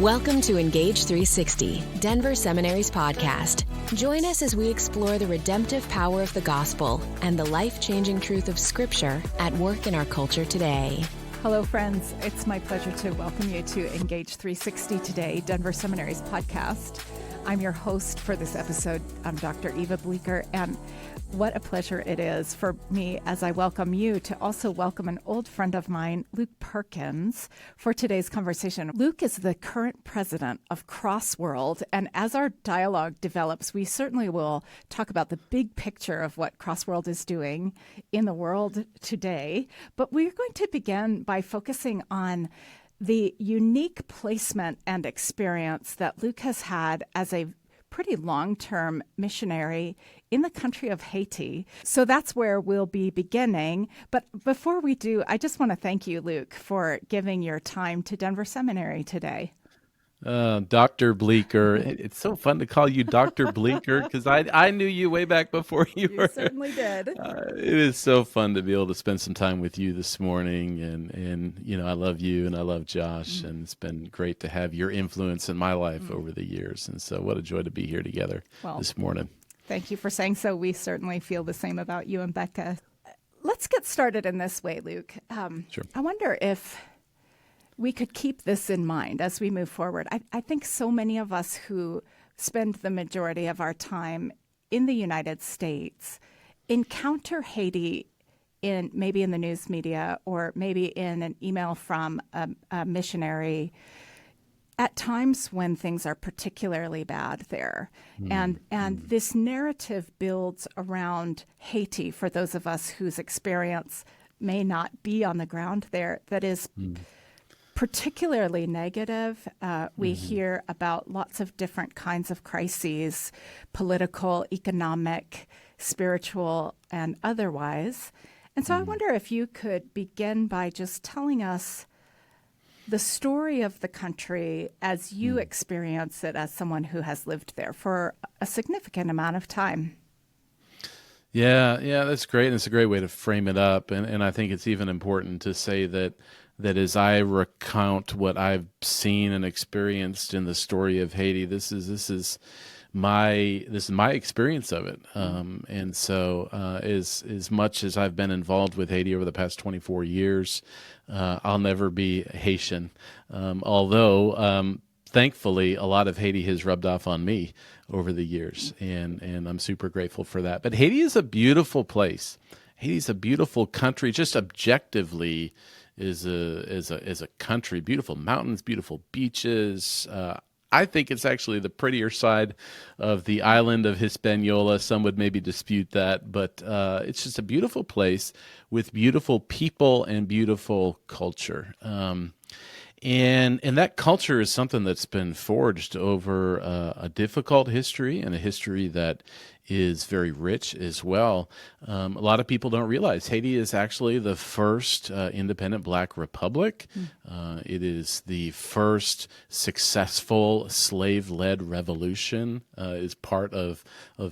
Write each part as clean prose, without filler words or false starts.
Welcome to Engage 360, Denver Seminary's podcast. Join us as we explore the redemptive power of the gospel and the life-changing truth of Scripture at work in our culture today. Hello, friends. It's my pleasure to welcome you to Engage 360 today, Denver Seminary's podcast. I'm your host for this episode. I'm Dr. Eva Bleeker, and what a pleasure it is for me as I welcome you to also welcome an old friend of mine, Luke Perkins, for today's conversation. Luke is the current president of Crossworld, and as our dialogue develops, we certainly will talk about the big picture of what Crossworld is doing in the world today. But we're going to begin by focusing on the unique placement and experience that Luke has had as a pretty long-term missionary in the country of Haiti. So that's where we'll be beginning. But before we do, I just want to thank you, Luke, for giving your time to Denver Seminary today. Dr. Bleeker. It's so fun to call you Dr. Bleeker because I knew you way back before you were. You certainly did. It is so fun to be able to spend some time with you this morning. And you know, I love you and I love Josh. And it's been great to have your influence in my life over the years. And so what a joy to be here together this morning. Thank you for saying so. We certainly feel the same about you and Becca. Let's get started in this way, Luke. Sure. I wonder if we could keep this in mind as we move forward. I think so many of us who spend the majority of our time in the United States encounter Haiti maybe in the news media or maybe in an email from a missionary at times when things are particularly bad there. And this narrative builds around Haiti for those of us whose experience may not be on the ground there that is particularly negative. We hear about lots of different kinds of crises, political, economic, spiritual, and otherwise. And so I wonder if you could begin by just telling us the story of the country as you experience it as someone who has lived there for a significant amount of time. Yeah, that's great. And it's a great way to frame it up. And I think it's even important to say that as I recount what I've seen and experienced in the story of Haiti, this is my experience of it. And so as much as I've been involved with Haiti over the past 24 years, I'll never be Haitian. Although thankfully a lot of Haiti has rubbed off on me over the years, and I'm super grateful for that. But Haiti is a beautiful place. Haiti's a beautiful country, just objectively is a country. Beautiful mountains, beautiful beaches. I think it's actually the prettier side of the island of Hispaniola. Some would maybe dispute that, but it's just a beautiful place with beautiful people and beautiful culture. And that culture is something that's been forged over a difficult history and a history that is very rich as well. A lot of people don't realize Haiti is actually the first independent Black republic. It is the first successful slave-led revolution is part of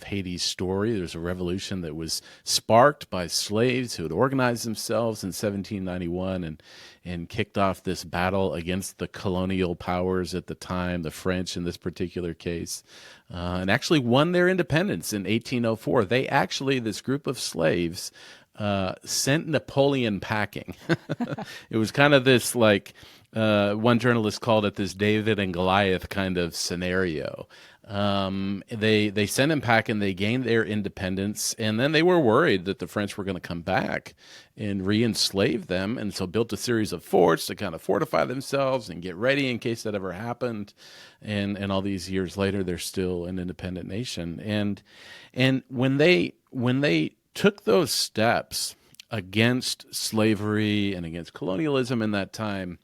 Haiti's story. There's a revolution that was sparked by slaves who had organized themselves in 1791 and kicked off this battle against the colonial powers at the time, the French in this particular case, and actually won their independence in 1804. They actually, this group of slaves, sent Napoleon packing. It was kind of this one journalist called it this David and Goliath kind of scenario. They sent him packing, they gained their independence, and then they were worried that the French were going to come back and re-enslave them, and so built a series of forts to kind of fortify themselves and get ready in case that ever happened. And all these years later, they're still an independent nation. And when they took those steps against slavery and against colonialism in that time,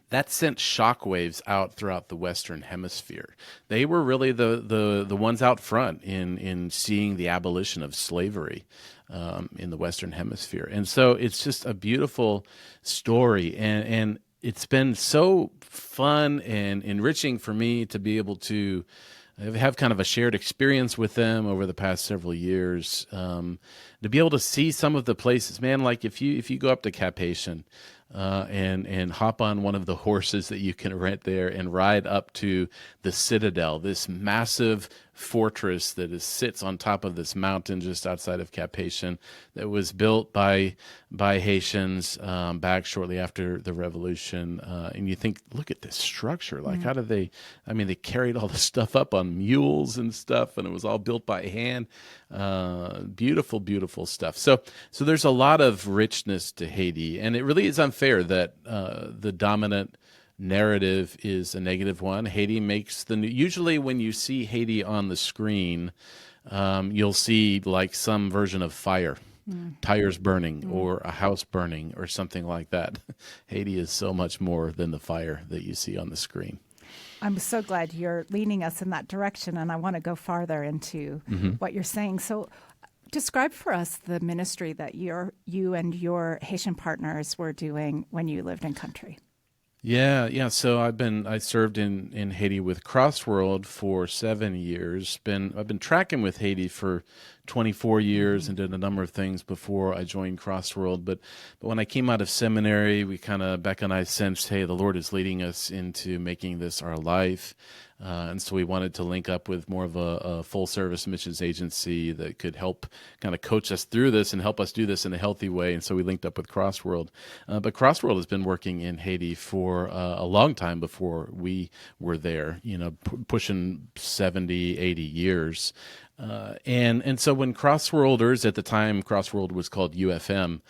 that sent shockwaves out throughout the Western Hemisphere. They were really the ones out front in seeing the abolition of slavery in the Western Hemisphere. And so it's just a beautiful story. And it's been so fun and enriching for me to be able to have kind of a shared experience with them over the past several years, to be able to see some of the places, man, like if you go up to Cap Haitian, and hop on one of the horses that you can rent there and ride up to the Citadel, this massive fortress that sits on top of this mountain just outside of Cap-Haïtien that was built by Haitians back shortly after the revolution. And you think, look at this structure. Like, how did they, I mean, they carried all the stuff up on mules and stuff, and it was all built by hand. Beautiful, beautiful stuff. So there's a lot of richness to Haiti, and it really is unfair that the dominant narrative is a negative one. Haiti makes the news. Usually when you see Haiti on the screen, you'll see like some version of fire, tires burning or a house burning or something like that. Haiti is so much more than the fire that you see on the screen. I'm so glad you're leading us in that direction, and I want to go farther into what you're saying. So describe for us the ministry that you and your Haitian partners were doing when you lived in country. Yeah. So I served in Haiti with Crossworld for 7 years. I've been tracking with Haiti for 24 years and did a number of things before I joined Crossworld. But when I came out of seminary, Becca and I sensed, hey, the Lord is leading us into making this our life. And so we wanted to link up with more of a full-service missions agency that could help kind of coach us through this and help us do this in a healthy way. And so we linked up with Crossworld. But Crossworld has been working in Haiti for a long time before we were there, pushing 70, 80 years. And so when Crossworlders, at the time Crossworld was called UFM,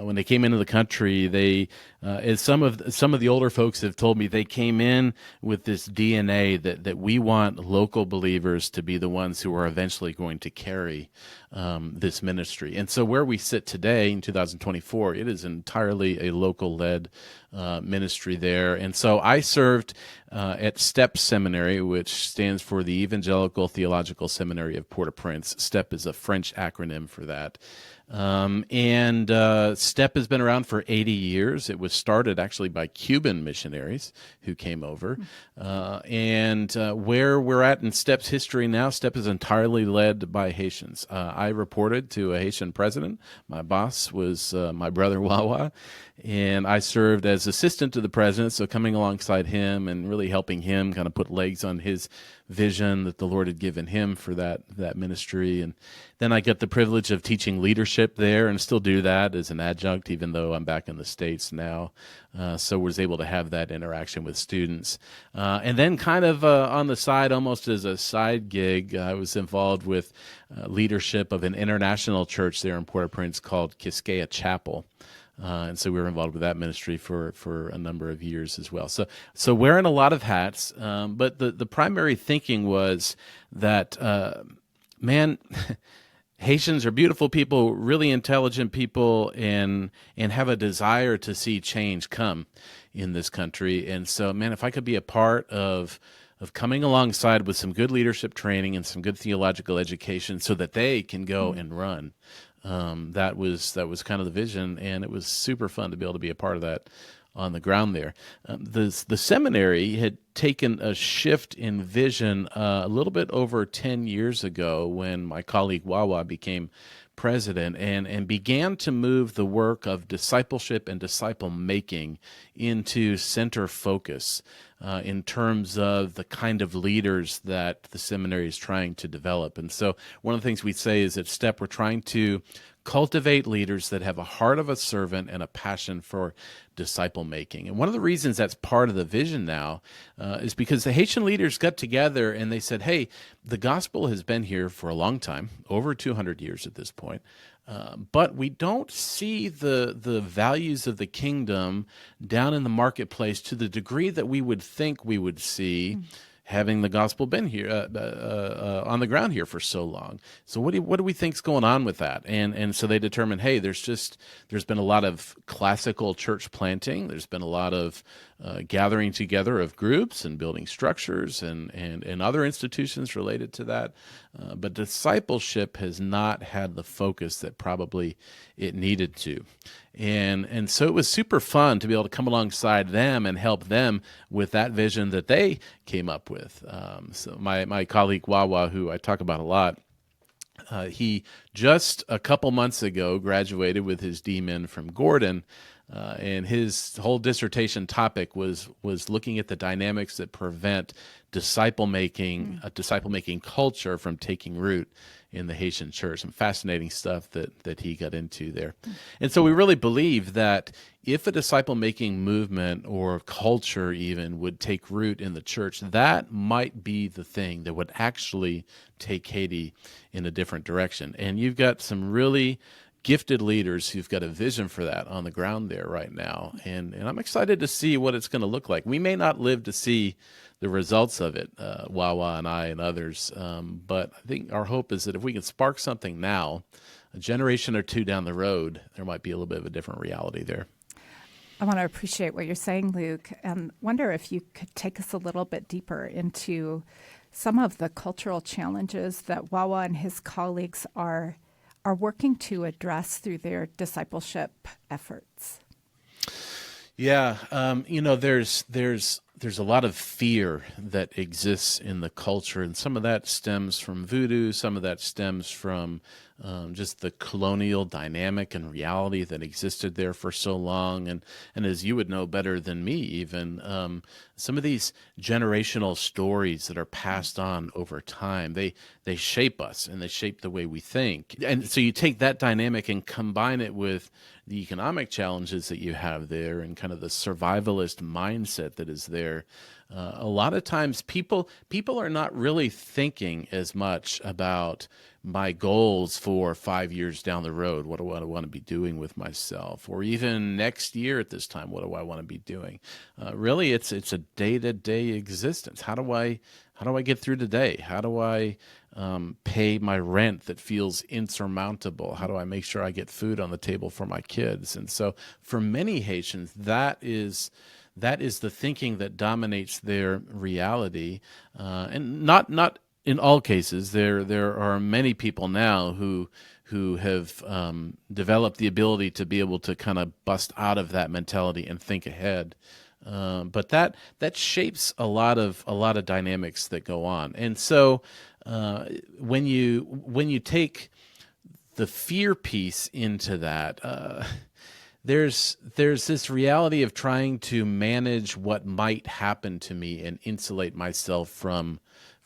when they came into the country, they, as some of the older folks have told me, they came in with this DNA that we want local believers to be the ones who are eventually going to carry this ministry. And so where we sit today in 2024, it is entirely a local-led ministry there. And so I served at STEP Seminary, which stands for the Evangelical Theological Seminary of Port-au-Prince. STEP is a French acronym for that. And STEP has been around for 80 years. It was started actually by Cuban missionaries who came over. And where we're at in STEP's history now, STEP is entirely led by Haitians. I reported to a Haitian president. My boss was my brother Wawa, and I served as assistant to the president, so coming alongside him and really helping him kind of put legs on his vision that the Lord had given him for that ministry. And then I got the privilege of teaching leadership there and still do that as an adjunct, even though I'm back in the States now. So was able to have that interaction with students. And then kind of on the side, almost as a side gig, I was involved with leadership of an international church there in Port-au-Prince called Quisqueya Chapel. And so we were involved with that ministry for a number of years as well. So wearing a lot of hats, but the primary thinking was that, Haitians are beautiful people, really intelligent people, and have a desire to see change come in this country. And so, if I could be a part of coming alongside with some good leadership training and some good theological education so that they can go and run. That was kind of the vision, and it was super fun to be able to be a part of that on the ground there. The seminary had taken a shift in vision a little bit over 10 years ago when my colleague Wawa became president and began to move the work of discipleship and disciple making into center focus in terms of the kind of leaders that the seminary is trying to develop. And so one of the things we say is at STEP, we're trying to cultivate leaders that have a heart of a servant and a passion for disciple making. And one of the reasons that's part of the vision now is because the Haitian leaders got together and they said, hey, the gospel has been here for a long time, over 200 years at this point, but we don't see the values of the kingdom down in the marketplace to the degree that we would think we would see having the gospel been here on the ground here for so long. So what do we think's going on with that? And so they determined, hey, there's been a lot of classical church planting. There's been a lot of gathering together of groups and building structures and other institutions related to that. But discipleship has not had the focus that probably it needed to. And so it was super fun to be able to come alongside them and help them with that vision that they came up with. So my colleague Wawa, who I talk about a lot, He just a couple months ago graduated with his D-Min from Gordon, and his whole dissertation topic was looking at the dynamics that prevent disciple making culture from taking root in the Haitian church. Some fascinating stuff that he got into there. And so we really believe that if a disciple-making movement or culture even would take root in the church, that might be the thing that would actually take Haiti in a different direction. And you've got some really gifted leaders who've got a vision for that on the ground there right now. And I'm excited to see what it's going to look like. We may not live to see the results of it, Wawa and I and others, but I think our hope is that if we can spark something now, a generation or two down the road, there might be a little bit of a different reality there. I want to appreciate what you're saying, Luke, and wonder if you could take us a little bit deeper into some of the cultural challenges that Wawa and his colleagues are working to address through their discipleship efforts. Yeah, there's a lot of fear that exists in the culture, and some of that stems from voodoo, some of that stems from just the colonial dynamic and reality that existed there for so long. And as you would know better than me even, some of these generational stories that are passed on over time, they shape us and they shape the way we think. And so you take that dynamic and combine it with the economic challenges that you have there and kind of the survivalist mindset that is there. A lot of times people are not really thinking as much about my goals for 5 years down the road. What do I want to be doing with myself? Or even next year at this time, what do I want to be doing? Really, it's a day-to-day existence. How do I get through today? How do I pay my rent that feels insurmountable? How do I make sure I get food on the table for my kids? And so for many Haitians, that is the thinking that dominates their reality, and not in all cases. There are many people now who have developed the ability to be able to kind of bust out of that mentality and think ahead. But that shapes a lot of dynamics that go on. And so when you take the fear piece into that, there's this reality of trying to manage what might happen to me and insulate myself from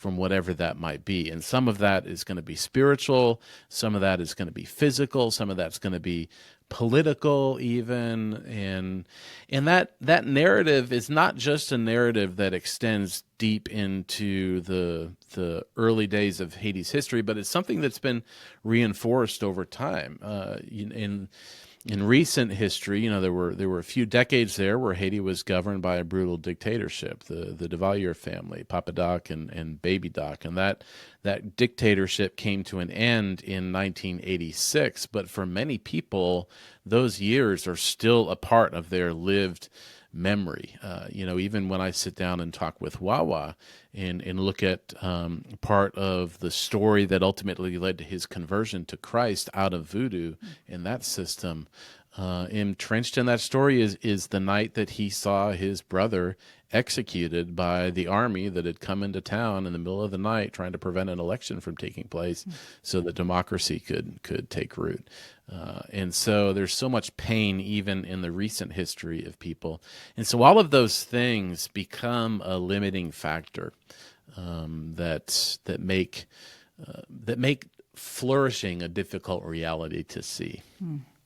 whatever that might be. And some of that is going to be spiritual, some of that is going to be physical, some of that's going to be political even. And that narrative is not just a narrative that extends deep into the early days of Haiti's history, but it's something that's been reinforced over time. In recent history, there were a few decades there where Haiti was governed by a brutal dictatorship, the Duvalier family, Papa Doc and Baby Doc, and that dictatorship came to an end in 1986. But for many people, those years are still a part of their lived memory. Even when I sit down and talk with Wawa and look at part of the story that ultimately led to his conversion to Christ out of voodoo in that system, entrenched in that story is the night that he saw his brother executed by the army that had come into town in the middle of the night trying to prevent an election from taking place so that democracy could take root. And so there's so much pain even in the recent history of people. And so all of those things become a limiting factor that make flourishing a difficult reality to see,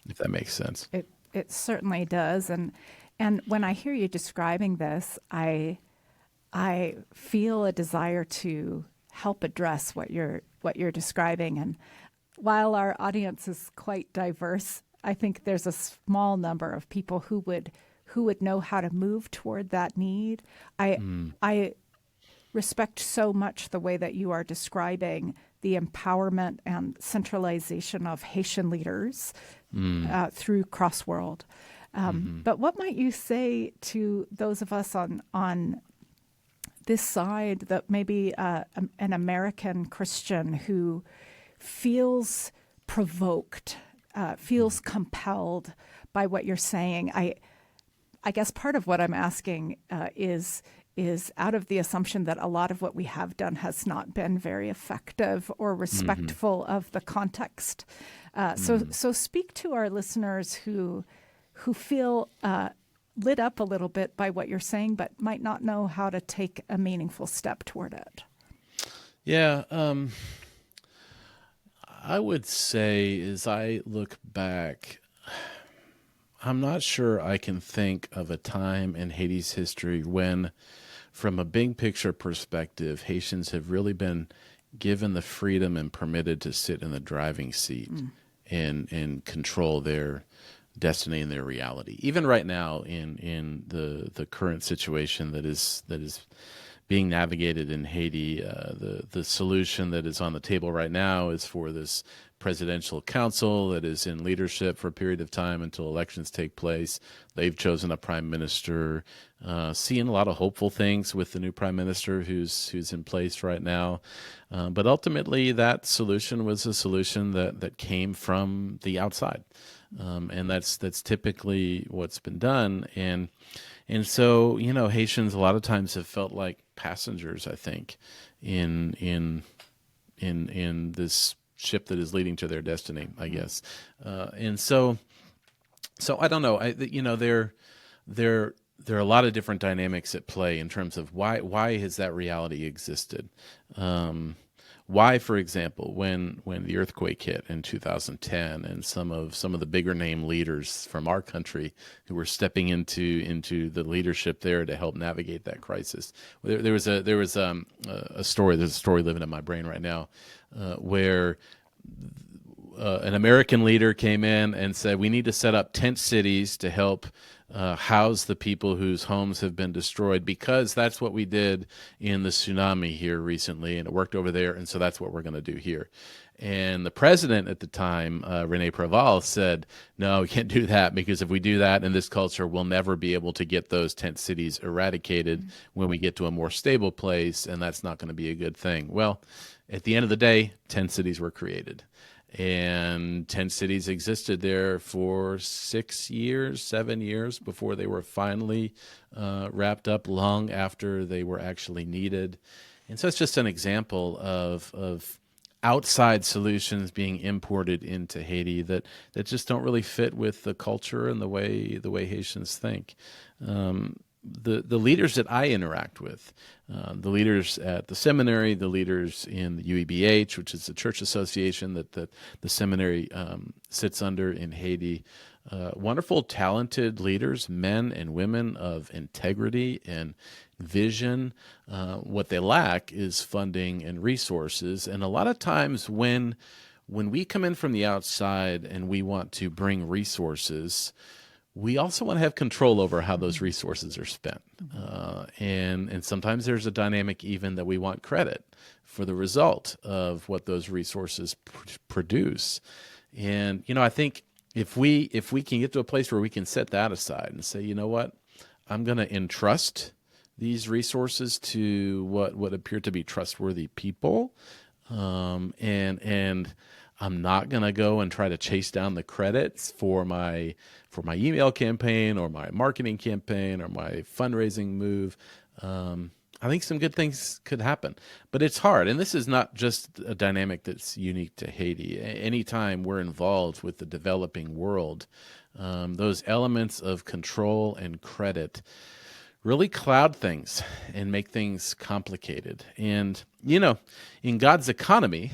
if that makes sense. It certainly does. And when I hear you describing this, I feel a desire to help address what you're describing. And while our audience is quite diverse, I think there's a small number of people who would know how to move toward that need. I respect so much the way that you are describing the empowerment and centralization of Haitian leaders through Crossworld. But what might you say to those of us on this side that maybe an American Christian who feels provoked, feels compelled by what you're saying? I guess part of what I'm asking is is out of the assumption that a lot of what we have done has not been very effective or respectful of the context. So speak to our listeners who feel lit up a little bit by what you're saying, but might not know how to take a meaningful step toward it. Yeah, I would say as I look back, I'm not sure I can think of a time in Haiti's history when, from a big picture perspective, Haitians have really been given the freedom and permitted to sit in the driving seat and control their destiny and their reality. Even right now in the current situation that is being navigated in Haiti, the solution that is on the table right now is for this presidential council that is in leadership for a period of time until elections take place. They've chosen a prime minister, seeing a lot of hopeful things with the new prime minister who's in place right now. But ultimately, that solution was a solution that came from the outside. And that's typically what's been done. And so, Haitians a lot of times have felt like passengers, I think, in this ship that is leading to their destiny, I guess. And so I don't know. There are a lot of different dynamics at play in terms of why has that reality existed. Why, for example, when the earthquake hit in 2010, and some of the bigger name leaders from our country who were stepping into the leadership there to help navigate that crisis, there was a story. There's a story living in my brain right now, where an American leader came in and said, we need to set up tent cities to help house the people whose homes have been destroyed, because that's what we did in the tsunami here recently, and it worked over there, and so that's what we're going to do here. And the president at the time, René Préval, said, no, we can't do that, because if we do that in this culture, we'll never be able to get those tent cities eradicated when we get to a more stable place, and that's not going to be a good thing. Well, at the end of the day, tent cities were created. And 10 cities existed there for 7 years before they were finally wrapped up, long after they were actually needed. And so it's just an example of outside solutions being imported into Haiti that just don't really fit with the culture and the way Haitians think. The leaders that I interact with, the leaders at the seminary, the leaders in the UEBH, which is the church association that the seminary sits under in Haiti, wonderful, talented leaders, men and women of integrity and vision. What they lack is funding and resources. And a lot of times when we come in from the outside and we want to bring resources, we also want to have control over how those resources are spent. And sometimes there's a dynamic even that we want credit for the result of what those resources produce. And, I think if we can get to a place where we can set that aside and say, you know what, I'm going to entrust these resources to what appear to be trustworthy people, and I'm not going to go and try to chase down the credits for my email campaign or my marketing campaign or my fundraising move. I think some good things could happen, but it's hard. And this is not just a dynamic that's unique to Haiti. Anytime we're involved with the developing world, those elements of control and credit really cloud things and make things complicated. And, in God's economy,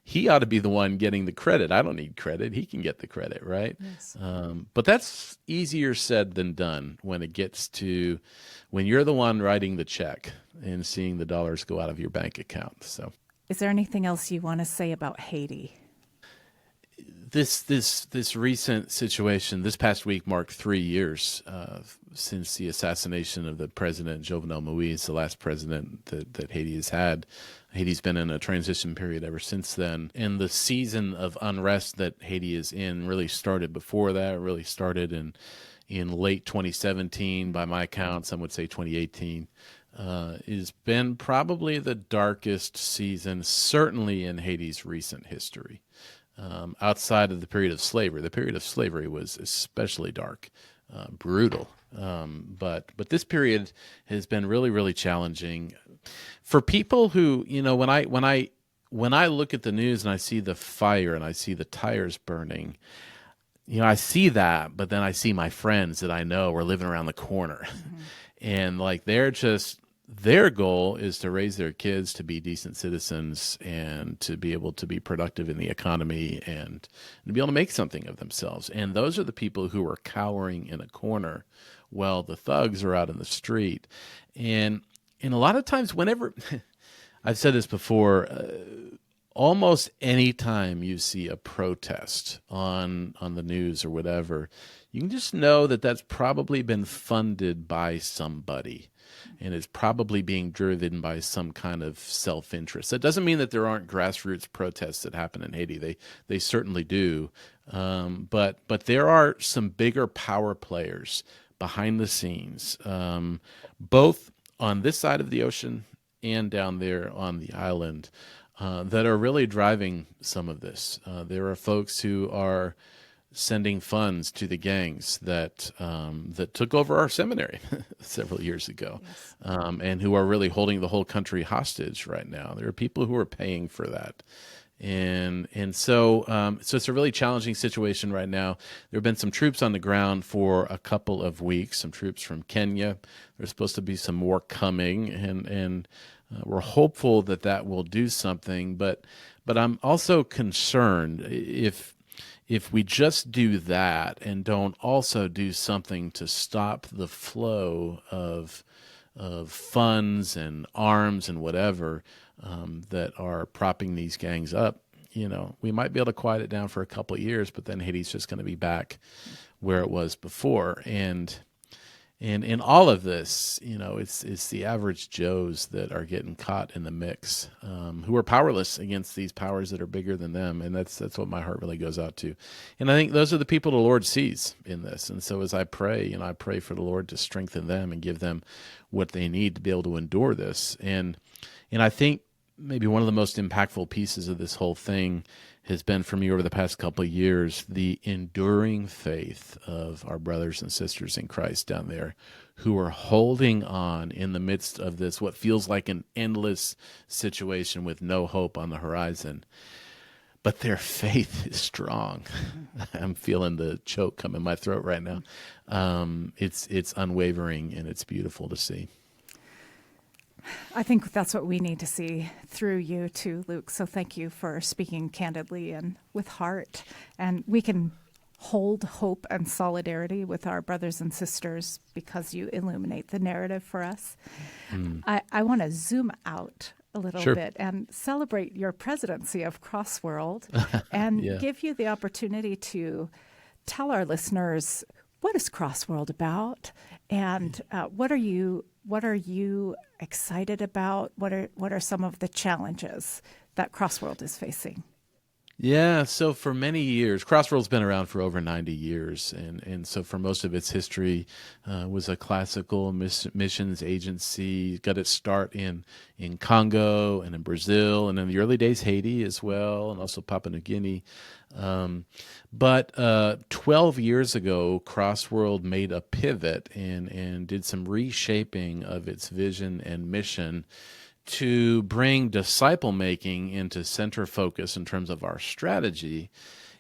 he ought to be the one getting the credit. I don't need credit. He can get the credit, right? Yes. But that's easier said than done when it gets to when you're the one writing the check and seeing the dollars go out of your bank account. So, is there anything else you want to say about Haiti? This recent situation, this past week marked 3 years since the assassination of the president, Jovenel Moïse, the last president that Haiti has had. Haiti's been in a transition period ever since then. And the season of unrest that Haiti is in really started before that. It really started in late 2017, by my count, some would say 2018. Has been probably the darkest season, certainly in Haiti's recent history. Outside of the period of slavery. The period of slavery was especially dark. brutal. But this period has been really, really challenging for people who, when I look at the news and I see the fire and I see the tires burning, I see that, but then I see my friends that I know are living around the corner, and like their goal is to raise their kids to be decent citizens and to be able to be productive in the economy and to be able to make something of themselves. And those are the people who are cowering in a corner while the thugs are out in the street. And a lot of times, whenever I've said this before, almost any time you see a protest on the news or whatever, you can just know that that's probably been funded by somebody, and it's probably being driven by some kind of self-interest. That doesn't mean that there aren't grassroots protests that happen in Haiti. They certainly do, but there are some bigger power players behind the scenes, both on this side of the ocean and down there on the island, that are really driving some of this. There are folks who are sending funds to the gangs that took over our seminary several years ago, Yes. And who are really holding the whole country hostage right now. There are people who are paying for that. And so it's a really challenging situation right now. There have been some troops on the ground for a couple of weeks, some troops from Kenya. There's supposed to be some more coming, and we're hopeful that will do something. But I'm also concerned if we just do that and don't also do something to stop the flow of funds and arms and whatever that are propping these gangs up, we might be able to quiet it down for a couple of years, but then Haiti's just going to be back where it was before. And in all of this, it's the average Joes that are getting caught in the mix, who are powerless against these powers that are bigger than them. And that's what my heart really goes out to. And I think those are the people the Lord sees in this. And so as I pray, I pray for the Lord to strengthen them and give them what they need to be able to endure this. And I think maybe one of the most impactful pieces of this whole thing has been for me over the past couple of years, the enduring faith of our brothers and sisters in Christ down there who are holding on in the midst of this, what feels like an endless situation with no hope on the horizon. But their faith is strong. I'm feeling the choke come in my throat right now. It's unwavering, and it's beautiful to see. I think that's what we need to see through you too, Luke. So thank you for speaking candidly and with heart. And we can hold hope and solidarity with our brothers and sisters because you illuminate the narrative for us. I want to zoom out a little Sure. bit and celebrate your presidency of Crossworld and Yeah. give you the opportunity to tell our listeners, what is Crossworld about, and what are you excited about? What are some of the challenges that Crossworld is facing? Yeah, so for many years, Crossworld's been around for over 90 years, and so for most of its history was a classical missions agency. Got its start in Congo and in Brazil, and in the early days Haiti as well, and also Papua New Guinea. But 12 years ago, Crossworld made a pivot and did some reshaping of its vision and mission to bring disciple making into center focus in terms of our strategy.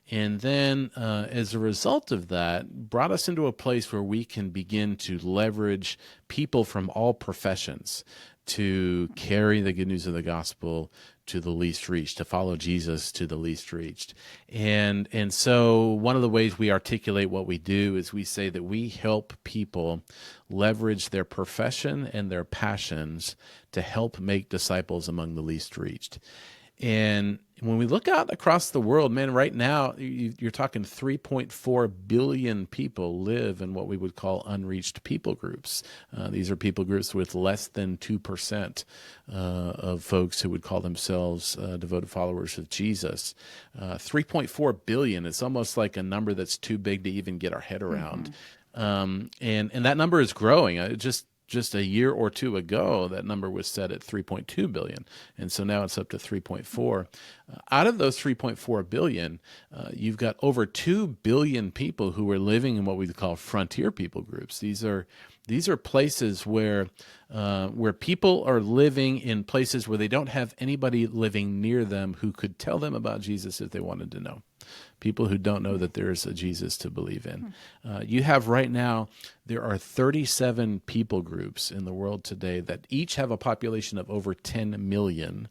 And then as a result of that, brought us into a place where we can begin to leverage people from all professions to carry the good news of the gospel to the least reached, to follow Jesus to the least reached. And so one of the ways we articulate what we do is we say that we help people leverage their profession and their passions to help make disciples among the least reached. And when we look out across the world, man, right now, you're talking 3.4 billion people live in what we would call unreached people groups. These are people groups with less than 2% of folks who would call themselves devoted followers of Jesus. 3.4 billion, it's almost like a number that's too big to even get our head around. And that number is growing. Just just a year or two ago, that number was set at 3.2 billion. And so now it's up to 3.4. Out of those 3.4 billion, you've got over 2 billion people who are living in what we call frontier people groups. These are places where people are living in places where they don't have anybody living near them who could tell them about Jesus if they wanted to know. People who don't know that there is a Jesus to believe in. You have right now, there are 37 people groups in the world today that each have a population of over 10 million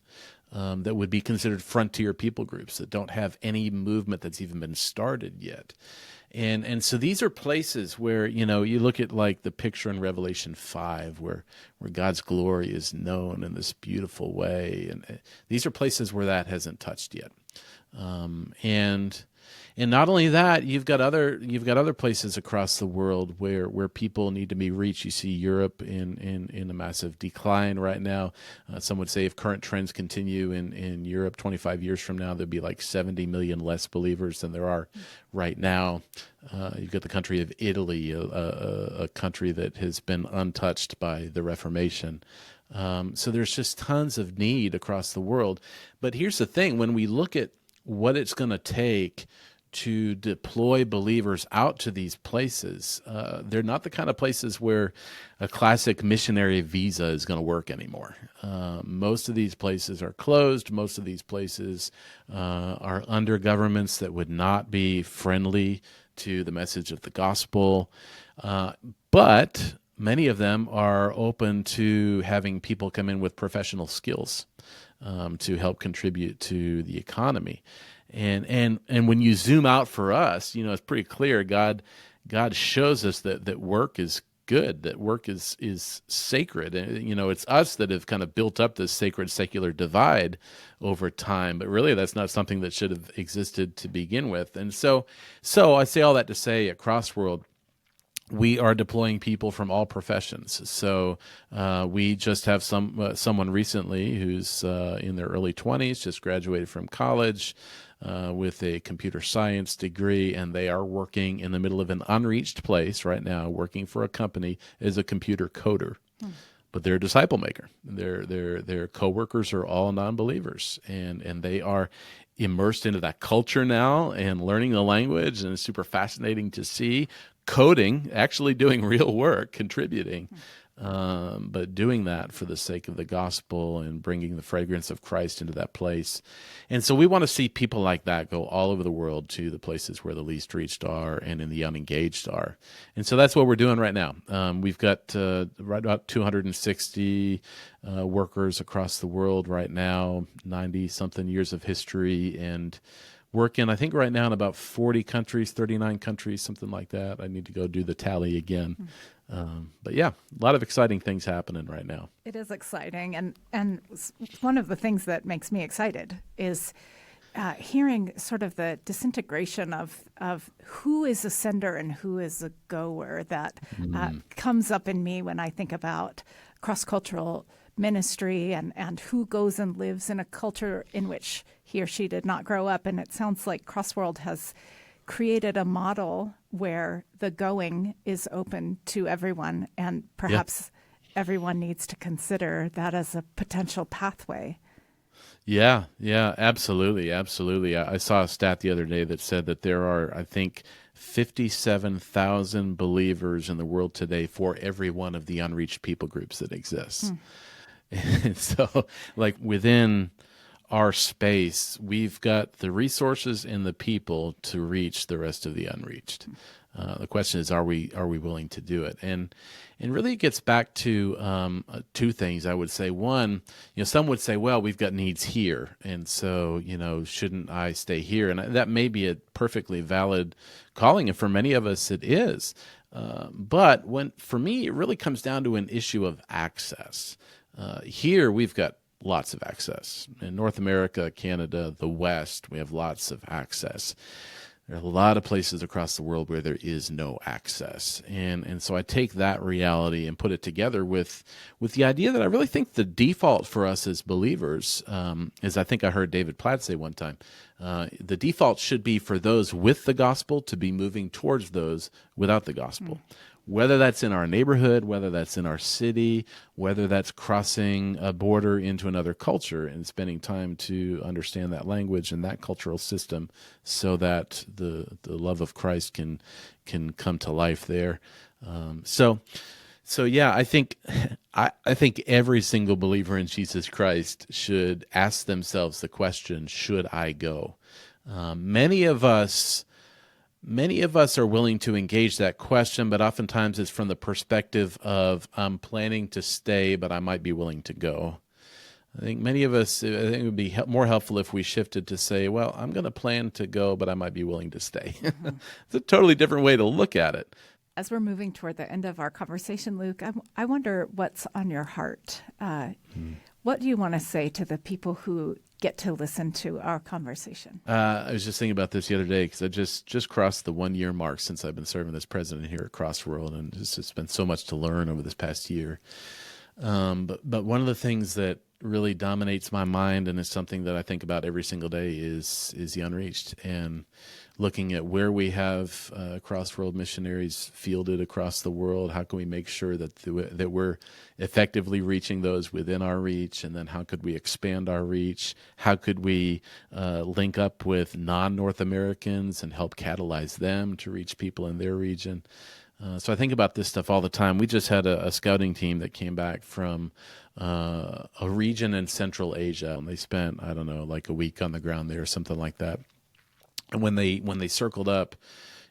that would be considered frontier people groups that don't have any movement that's even been started yet. And so these are places where, you look at like the picture in Revelation 5 where God's glory is known in this beautiful way. And these are places where that hasn't touched yet. And not only that, you've got other places across the world where people need to be reached. You see Europe in a massive decline right now. Some would say if current trends continue in Europe, 25 years from now, there'll be like 70 million less believers than there are right now. You've got the country of Italy, a country that has been untouched by the Reformation. So there's just tons of need across the world. But here's the thing, when we look at what it's going to take to deploy believers out to these places, they're not the kind of places where a classic missionary visa is going to work anymore. Most of these places are closed. Most of these places are under governments that would not be friendly to the message of the gospel. But many of them are open to having people come in with professional skills to help contribute to the economy. And when you zoom out for us, it's pretty clear God shows us that work is good, that work is sacred. And, it's us that have kind of built up this sacred secular divide over time, but really that's not something that should have existed to begin with. And so I say all that to say at Crossworld, we are deploying people from all professions. So we just have someone recently who's in their early 20s, just graduated from college with a computer science degree, and they are working in the middle of an unreached place right now, working for a company as a computer coder. But they're a disciple maker. Their coworkers are all non-believers, and they are immersed into that culture now and learning the language, and it's super fascinating to see coding, actually doing real work, contributing, but doing that for the sake of the gospel and bringing the fragrance of Christ into that place. And so we want to see people like that go all over the world to the places where the least reached are and in the unengaged are. And so that's what we're doing right now. We've got right about 260 workers across the world right now, 90-something years of history, and working, I think right now in about 40 countries, 39 countries, something like that. I need to go do the tally again. But yeah, a lot of exciting things happening right now. It is exciting. And one of the things that makes me excited is hearing sort of the disintegration of who is a sender and who is a goer that comes up in me when I think about cross-cultural ministry and who goes and lives in a culture in which he or she did not grow up. And it sounds like Crossworld has created a model where the going is open to everyone, and perhaps everyone needs to consider that as a potential pathway. Yeah, absolutely. I saw a stat the other day that said that there are, I think, 57,000 believers in the world today for every one of the unreached people groups that exists. And so, like, within our space, we've got the resources and the people to reach the rest of the unreached. The question is, are we willing to do it? And really it gets back to two things, I would say. One, some would say, well, we've got needs here, and so, shouldn't I stay here? And that may be a perfectly valid calling, and for many of us it is. But for me, it really comes down to an issue of access. Here we've got lots of access. In North America, Canada, the West, we have lots of access. There are a lot of places across the world where there is no access. And so I take that reality and put it together with the idea that I really think the default for us as believers, as I think I heard David Platt say one time, the default should be for those with the gospel to be moving towards those without the gospel. whether that's in our neighborhood, whether that's in our city, whether that's crossing a border into another culture and spending time to understand that language and that cultural system so that the love of Christ can come to life there. So yeah, I think every single believer in Jesus Christ should ask themselves the question, should I go? Many of us are willing to engage that question, but oftentimes it's from the perspective of, I'm planning to stay, but I might be willing to go. I think it would be more helpful if we shifted to say, well, I'm going to plan to go, but I might be willing to stay. Mm-hmm. It's a totally different way to look at it. As we're moving toward the end of our conversation, Luke, I wonder what's on your heart. What do you want to say to the people who get to listen to our conversation? I was just thinking about this the other day because I just crossed the 1-year mark since I've been serving as president here at Crossworld, and it's been so much to learn over this past year. But one of the things that really dominates my mind, and is something that I think about every single day, is the Unreached, and looking at where we have Crossworld missionaries fielded across the world. How can we make sure that we're effectively reaching those within our reach, and then how could we expand our reach? How could we link up with non-North Americans and help catalyze them to reach people in their region? So I think about this stuff all the time. We just had a scouting team that came back from a region in Central Asia, and they spent, I don't know, like a week on the ground there or something like that. And when they circled up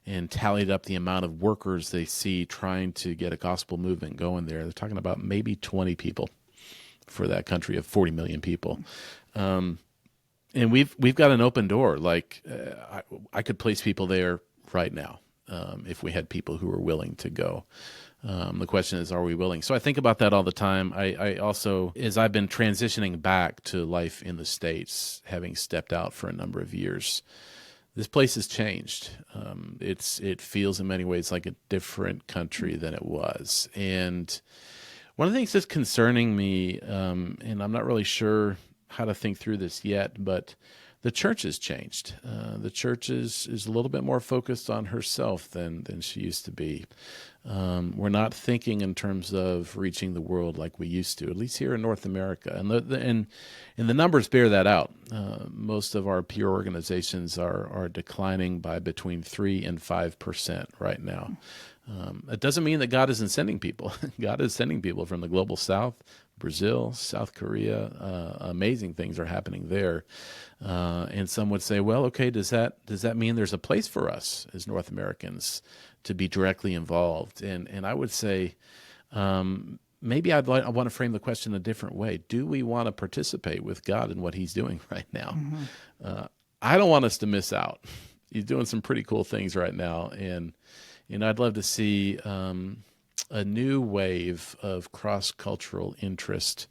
and tallied up the amount of workers they see trying to get a gospel movement going there, they're talking about maybe 20 people for that country of 40 million people. And we've got an open door. Like I could place people there right now if we had people who were willing to go. The question is, are we willing? So I think about that all the time. I also, as I've been transitioning back to life in the States, having stepped out for a number of years, this place has changed. It feels in many ways like a different country than it was. And one of the things that's concerning me, and I'm not really sure how to think through this yet, but the church has changed. The church is a little bit more focused on herself than she used to be. We're not thinking in terms of reaching the world like we used to, at least here in North America. And the numbers bear that out. Most of our peer organizations are declining by between 3% and 5% right now. It doesn't mean that God isn't sending people. God is sending people from the global south, Brazil, South Korea. Amazing things are happening there. And some would say, well, okay, does that mean there's a place for us as North Americans to be directly involved? And I would say, maybe I want to frame the question a different way. Do we want to participate with God in what He's doing right now? Mm-hmm. I don't want us to miss out. He's doing some pretty cool things right now, and I'd love to see a new wave of cross-cultural interest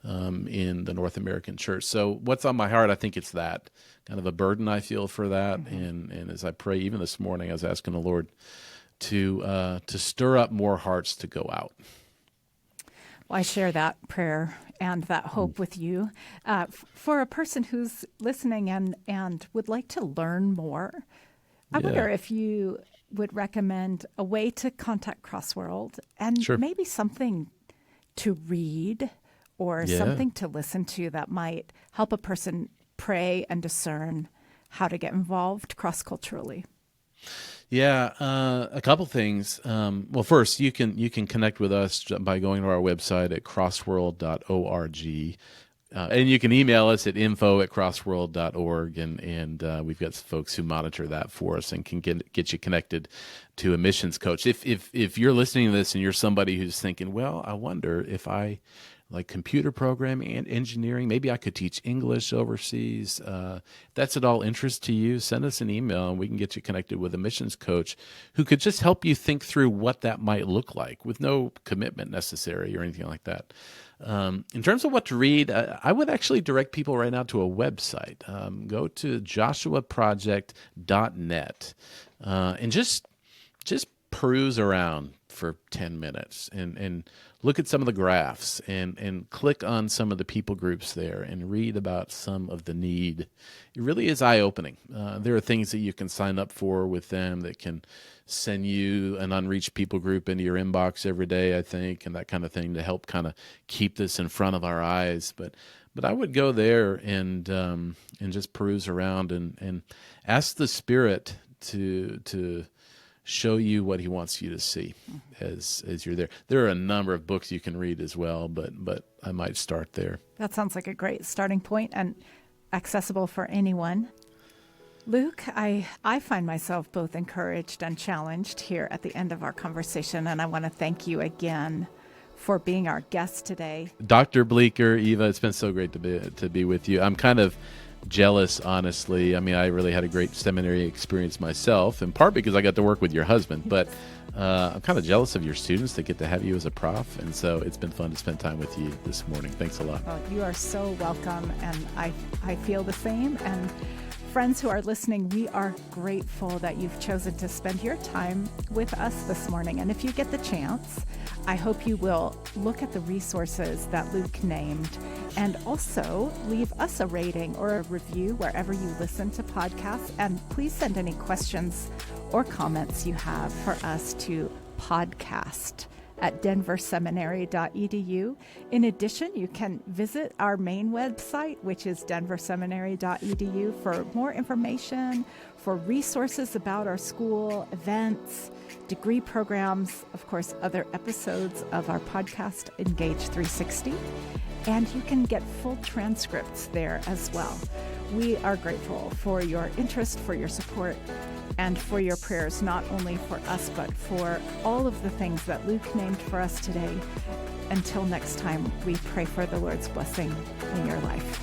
in the North American church. So what's on my heart, I think it's that, kind of a burden I feel for that. Mm-hmm. And as I pray, even this morning, I was asking the Lord to stir up more hearts to go out. Well, I share that prayer and that hope with you. For a person who's listening and would like to learn more, I wonder if you would recommend a way to contact Crossworld and maybe something to read or something to listen to that might help a person pray and discern how to get involved cross-culturally. Yeah, a couple things. Well, first, you can connect with us by going to our website at crossworld.org. And you can email us at info@crossworld.org, and we've got folks who monitor that for us and can get you connected to a missions coach. If you're listening to this and you're somebody who's thinking, well, I wonder if I like computer programming and engineering, maybe I could teach English overseas. If that's at all interest to you, send us an email and we can get you connected with a missions coach who could just help you think through what that might look like with no commitment necessary or anything like that. In terms of what to read, I would actually direct people right now to a website. Go to joshuaproject.net and just peruse around. for 10 minutes and look at some of the graphs and click on some of the people groups there and read about some of the need. It really is eye-opening. There are things that you can sign up for with them that can send you an unreached people group into your inbox every day, I think, and that kind of thing to help kind of keep this in front of our eyes. But I would go there and just peruse around and ask the Spirit to show you what He wants you to see as you're there. There are a number of books you can read as well, but I might start there. That sounds like a great starting point and accessible for anyone. Luke, I find myself both encouraged and challenged here at the end of our conversation, and I want to thank you again for being our guest today. Dr. Bleeker, Eva, it's been so great to be with you. I'm kind of jealous, honestly. I mean, I really had a great seminary experience myself, in part because I got to work with your husband, but I'm kind of jealous of your students that get to have you as a prof, and so it's been fun to spend time with you this morning. Thanks a lot. Oh, you are so welcome, and I feel the same. And friends who are listening, we are grateful that you've chosen to spend your time with us this morning. And if you get the chance, I hope you will look at the resources that Luke named and also leave us a rating or a review wherever you listen to podcasts. And please send any questions or comments you have for us to podcast@denverseminary.edu. In addition, you can visit our main website, which is denverseminary.edu, for more information, for resources about our school, events, degree programs, of course, other episodes of our podcast, Engage 360. And you can get full transcripts there as well. We are grateful for your interest, for your support, and for your prayers, not only for us, but for all of the things that Luke named for us today. Until next time, we pray for the Lord's blessing in your life.